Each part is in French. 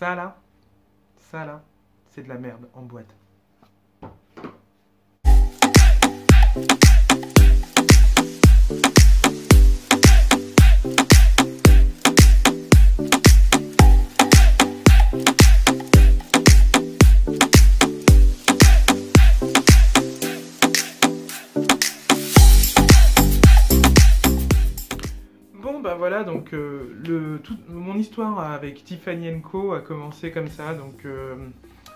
ça là, c'est de la merde en boîte. Bah voilà, donc mon histoire avec Tiffany & Co a commencé comme ça, donc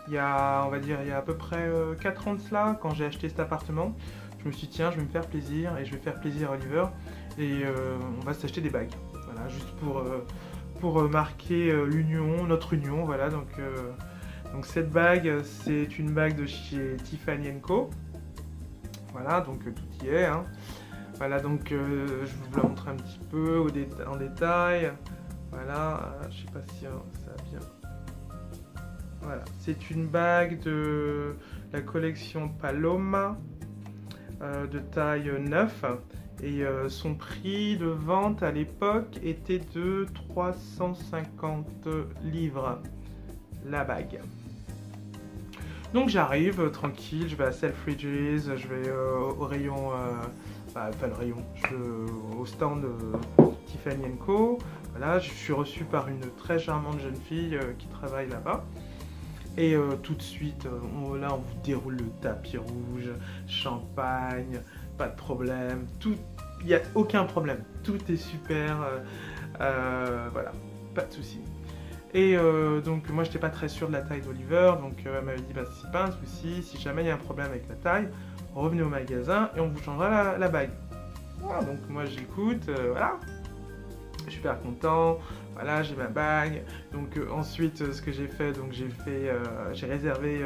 il y a, on va dire, il y a à peu près 4 ans de cela, quand j'ai acheté cet appartement, je me suis dit tiens, je vais me faire plaisir, et je vais faire plaisir à Oliver, et on va s'acheter des bagues, voilà, juste pour marquer notre union, voilà, donc cette bague, c'est une bague de chez Tiffany & Co, voilà, donc tout y est, hein. Voilà, donc je vous la montre un petit peu en détail. Voilà, je sais pas si ça va bien. Voilà, c'est une bague de la collection Paloma de taille 9. Et son prix de vente à l'époque était de 350 livres la bague. Donc j'arrive tranquille, je vais à Selfridges, je vais au rayon... pas le rayon, au stand Tiffany & Co. Voilà, je suis reçu par une très charmante jeune fille qui travaille là-bas. Et tout de suite, là on vous déroule le tapis rouge, champagne, pas de problème, il n'y a aucun problème, tout est super, voilà, pas de souci. Et donc moi j'étais pas très sûr de la taille d'Oliver, donc elle m'avait dit bah c'est pas un souci, si jamais il y a un problème avec la taille, revenez au magasin et on vous changera la bague. Voilà, donc moi j'écoute, voilà, super content, voilà, j'ai ma bague. Donc ensuite ce que j'ai fait, donc j'ai réservé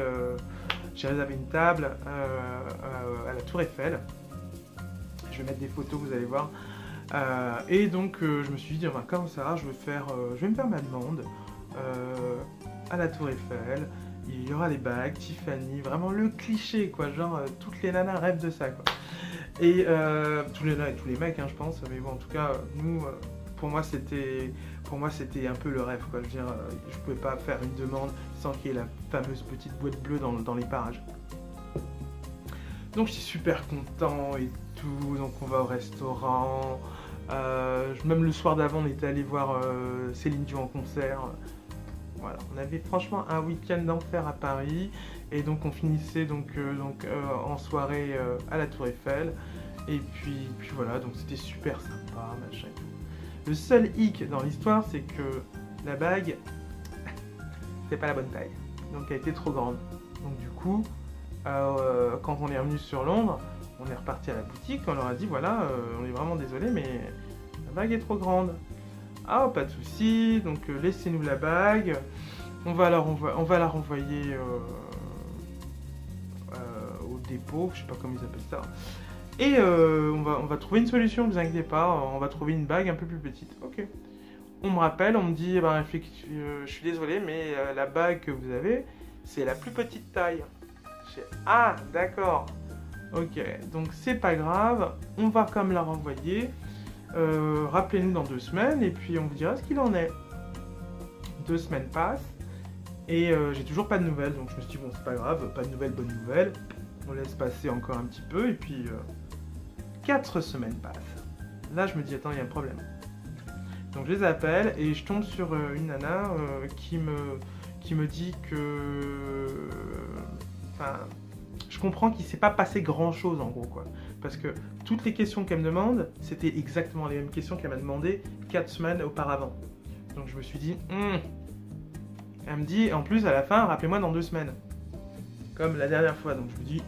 une table à la Tour Eiffel. Je vais mettre des photos, vous allez voir. Et donc je me suis dit, bah, comme ça, je vais me faire ma demande à la Tour Eiffel. Il y aura les bagues, Tiffany, vraiment le cliché quoi, genre toutes les nanas rêvent de ça quoi. Et tous les mecs hein, je pense, mais bon en tout cas nous, pour moi c'était un peu le rêve quoi. Je veux dire, je pouvais pas faire une demande sans qu'il y ait la fameuse petite boîte bleue dans les parages. Donc je suis super content et tout, donc on va au restaurant. Même le soir d'avant on était allé voir Céline Dion en concert. Voilà, on avait franchement un week-end d'enfer à Paris et donc on finissait en soirée à la Tour Eiffel et puis voilà, donc c'était super sympa, machin et tout. Le seul hic dans l'histoire, c'est que la bague, c'est pas la bonne taille, donc elle était trop grande. Donc du coup, quand on est revenu sur Londres, on est reparti à la boutique, on leur a dit voilà, on est vraiment désolé mais la bague est trop grande. Ah, pas de souci, donc laissez-nous la bague, on va la renvoyer au dépôt, je sais pas comment ils appellent ça, et on va trouver une solution, ne vous inquiétez pas, on va trouver une bague un peu plus petite. Ok. On me rappelle, on me dit, eh ben, je suis désolé, mais la bague que vous avez, c'est la plus petite taille. Ah, d'accord, ok, donc c'est pas grave, on va quand même la renvoyer. Rappelez-nous dans 2 semaines et puis on vous dira ce qu'il en est. 2 semaines passent et j'ai toujours pas de nouvelles, donc je me suis dit bon c'est pas grave, pas de nouvelles, bonne nouvelle, on laisse passer encore un petit peu et puis 4 semaines passent. Là je me dis attends il y a un problème. Donc je les appelle et je tombe sur une nana qui me dit que je comprends qu'il ne s'est pas passé grand chose en gros quoi. Parce que toutes les questions qu'elle me demande, c'était exactement les mêmes questions qu'elle m'a demandé 4 semaines auparavant. Donc je me suis dit, Elle me dit, en plus à la fin, rappelez-moi dans 2 semaines. Comme la dernière fois. Donc je me dis,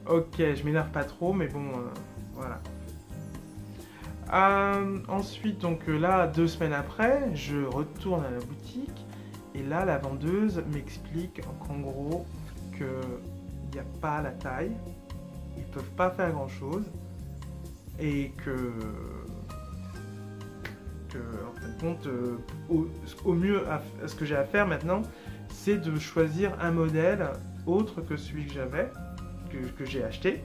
ok, je m'énerve pas trop, mais bon, voilà. Ensuite, donc là, 2 semaines après, je retourne à la boutique. Et là, la vendeuse m'explique qu'en gros, qu'il n'y a pas la taille. Ils peuvent pas faire grand chose et que en fin de compte au mieux ce que j'ai à faire maintenant c'est de choisir un modèle autre que celui que j'avais que j'ai acheté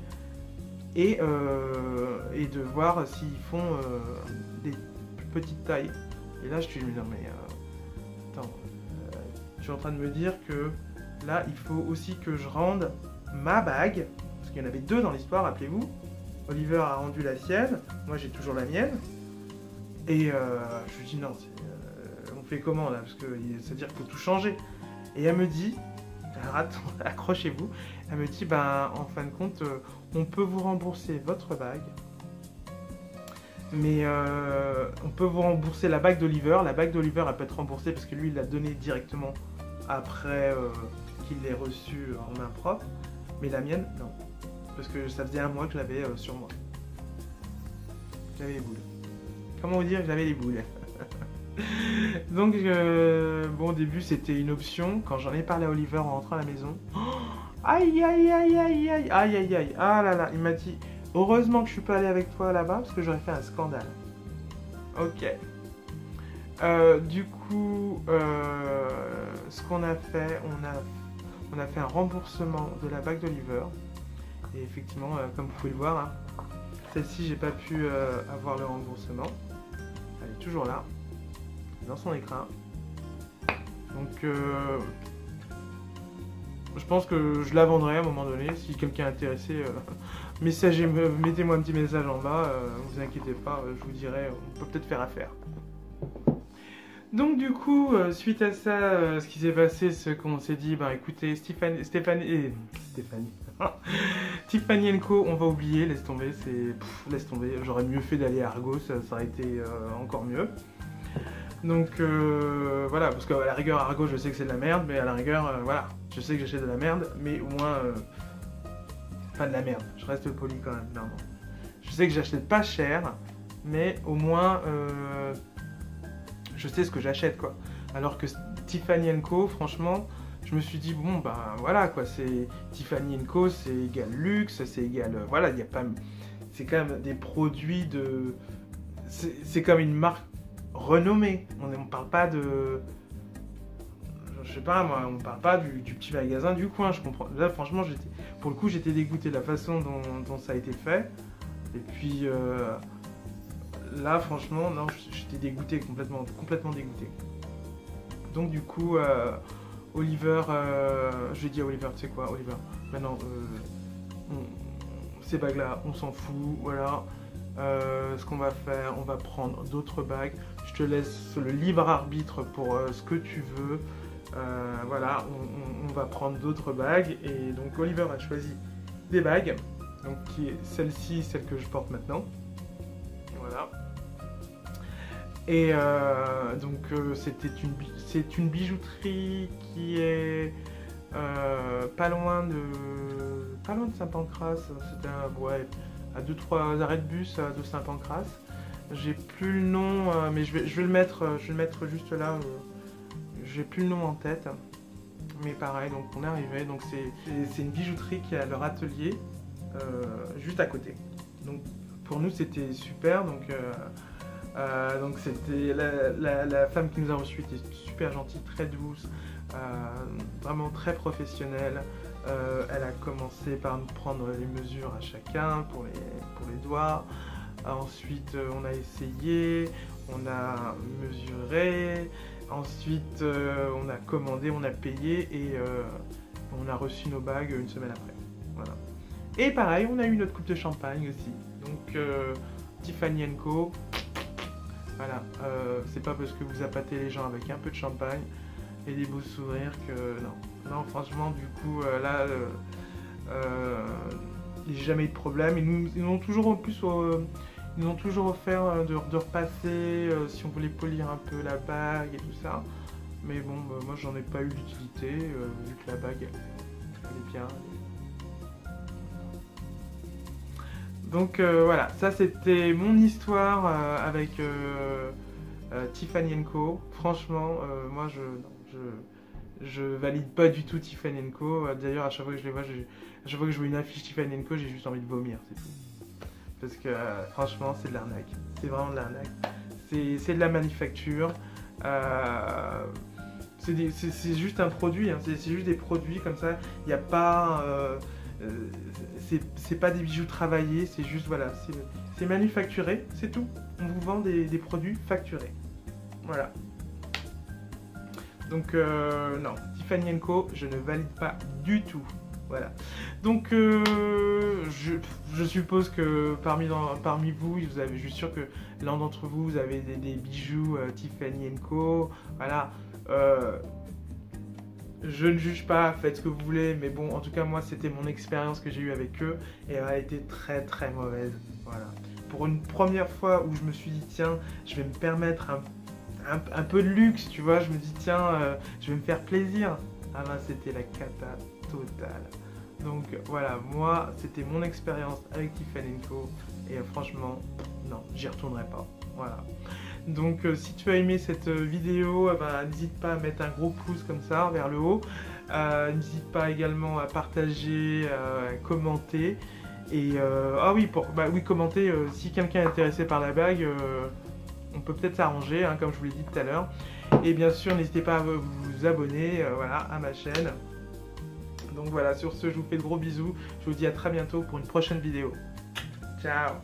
et de voir s'ils font des plus petites tailles. Et là je me dis non mais attends, je suis en train de me dire que là, il faut aussi que je rende ma bague, parce qu'il y en avait 2 dans l'histoire, rappelez-vous. Oliver a rendu la sienne, moi j'ai toujours la mienne. Et je lui dis non, on fait comment là, parce que c'est-à-dire qu'il faut tout changer. Et elle me dit, accrochez-vous, elle me dit, ben en fin de compte, on peut vous rembourser votre bague, mais on peut vous rembourser la bague d'Oliver. La bague d'Oliver, elle peut être remboursée parce que lui, il l'a donnée directement après qu'il l'ait reçue en main propre, mais la mienne, non, parce que ça faisait 1 mois que je l'avais sur moi. J'avais les boules. Comment vous dire, j'avais les boules. Donc, bon, au début, c'était une option. Quand j'en ai parlé à Oliver en rentrant à la maison, oh, aïe, aïe, aïe, aïe, aïe, aïe, aïe, aïe, ah là là, il m'a dit, heureusement que je suis pas allé avec toi là-bas, parce que j'aurais fait un scandale. Ok. Du coup, ce qu'on a fait, on a fait un remboursement de la bague d'Oliver. Et effectivement, comme vous pouvez le voir, hein, celle-ci, j'ai pas pu avoir le remboursement. Elle est toujours là, dans son écran. Donc, je pense que je la vendrai à un moment donné. Si quelqu'un est intéressé, mettez-moi un petit message en bas. Vous inquiétez pas, je vous dirai, on peut peut-être faire affaire. Donc du coup, suite à ça, ce qui s'est passé, c'est qu'on s'est dit, ben écoutez, Tiffany Co, on va oublier, laisse tomber, laisse tomber, j'aurais mieux fait d'aller à Argos, ça aurait été encore mieux. Donc voilà, parce qu'à la rigueur, Argos, je sais que c'est de la merde, mais à la rigueur, voilà, je sais que j'achète de la merde, mais au moins, pas de la merde, je reste poli quand même, non. Je sais que j'achète pas cher, mais au moins, je sais ce que j'achète, quoi. Alors que Tiffany Co, franchement, je me suis dit, bon, ben voilà, quoi, c'est Tiffany Co, c'est égal luxe, c'est égal, voilà, il n'y a pas, c'est quand même des produits de, c'est comme une marque renommée, on parle pas de, je sais pas moi, on parle pas du petit magasin du coin, je comprends, là franchement, pour le coup, j'étais dégoûté de la façon dont ça a été fait, et puis, là, franchement, non, j'étais dégoûté, complètement dégoûté. Donc du coup, Oliver, je lui ai dit à Oliver, tu sais quoi, Oliver, maintenant, ces bagues-là, on s'en fout, voilà. Ce qu'on va faire, on va prendre d'autres bagues. Je te laisse le libre arbitre pour ce que tu veux. Voilà, on va prendre d'autres bagues. Et donc Oliver a choisi des bagues, donc qui est celle-ci, celle que je porte maintenant. Voilà. Et donc c'est une bijouterie qui est pas loin de Saint-Pancras. C'était ouais, à 2-3 arrêts de bus de Saint-Pancras. J'ai plus le nom, mais je vais le mettre juste là. J'ai plus le nom en tête. Mais pareil, donc on est arrivé. Donc c'est une bijouterie qui a leur atelier juste à côté. Donc pour nous c'était super. Donc c'était la femme qui nous a reçus était super gentille, très douce, vraiment très professionnelle. Elle a commencé par nous prendre les mesures à chacun pour les doigts. Ensuite on a essayé, on a mesuré, ensuite on a commandé, on a payé et on a reçu nos bagues une semaine après. Voilà. Et pareil, on a eu notre coupe de champagne aussi. Donc Tiffany Co. Voilà, c'est pas parce que vous appâtez les gens avec un peu de champagne et des beaux sourires que non, franchement, du coup, là, il n'y a jamais eu de problème. Ils nous ont toujours en plus, ils nous ont toujours offert de repasser si on voulait polir un peu la bague et tout ça. Mais bon, moi, j'en ai pas eu d'utilité vu que la bague, elle est bien. Donc voilà, ça c'était mon histoire avec Tiffany Co. Franchement, moi je valide pas du tout Tiffany Co. D'ailleurs, à chaque fois que je les vois, à chaque fois que je vois une affiche Tiffany Co, j'ai juste envie de vomir, c'est tout. Parce que franchement, c'est de l'arnaque. C'est vraiment de l'arnaque. C'est de la manufacture. C'est juste un produit, hein. C'est juste des produits comme ça. Il n'y a pas... c'est pas des bijoux travaillés, c'est juste, voilà, c'est manufacturé, c'est tout. On vous vend des produits facturés. Voilà. Donc non, Tiffany & Co, je ne valide pas du tout. Voilà. Donc je suppose que parmi vous, je suis sûr que l'un d'entre vous, vous avez des bijoux Tiffany & Co. Voilà. Je ne juge pas, faites ce que vous voulez, mais bon, en tout cas, moi, c'était mon expérience que j'ai eue avec eux et elle a été très très mauvaise. Voilà. Pour une première fois où je me suis dit, tiens, je vais me permettre un peu de luxe, tu vois, je me dis, tiens, je vais me faire plaisir. Ah ben, c'était la cata totale. Donc voilà, moi, c'était mon expérience avec Tiffany & Co. Et franchement, non, j'y retournerai pas. Voilà. Donc si tu as aimé cette vidéo, n'hésite pas à mettre un gros pouce comme ça vers le haut. N'hésite pas également à partager, à commenter. Et ah oui, commenter si quelqu'un est intéressé par la bague, on peut peut-être s'arranger, hein, comme je vous l'ai dit tout à l'heure. Et bien sûr, n'hésitez pas à vous abonner voilà, à ma chaîne. Donc voilà, sur ce, je vous fais de gros bisous. Je vous dis à très bientôt pour une prochaine vidéo. Ciao!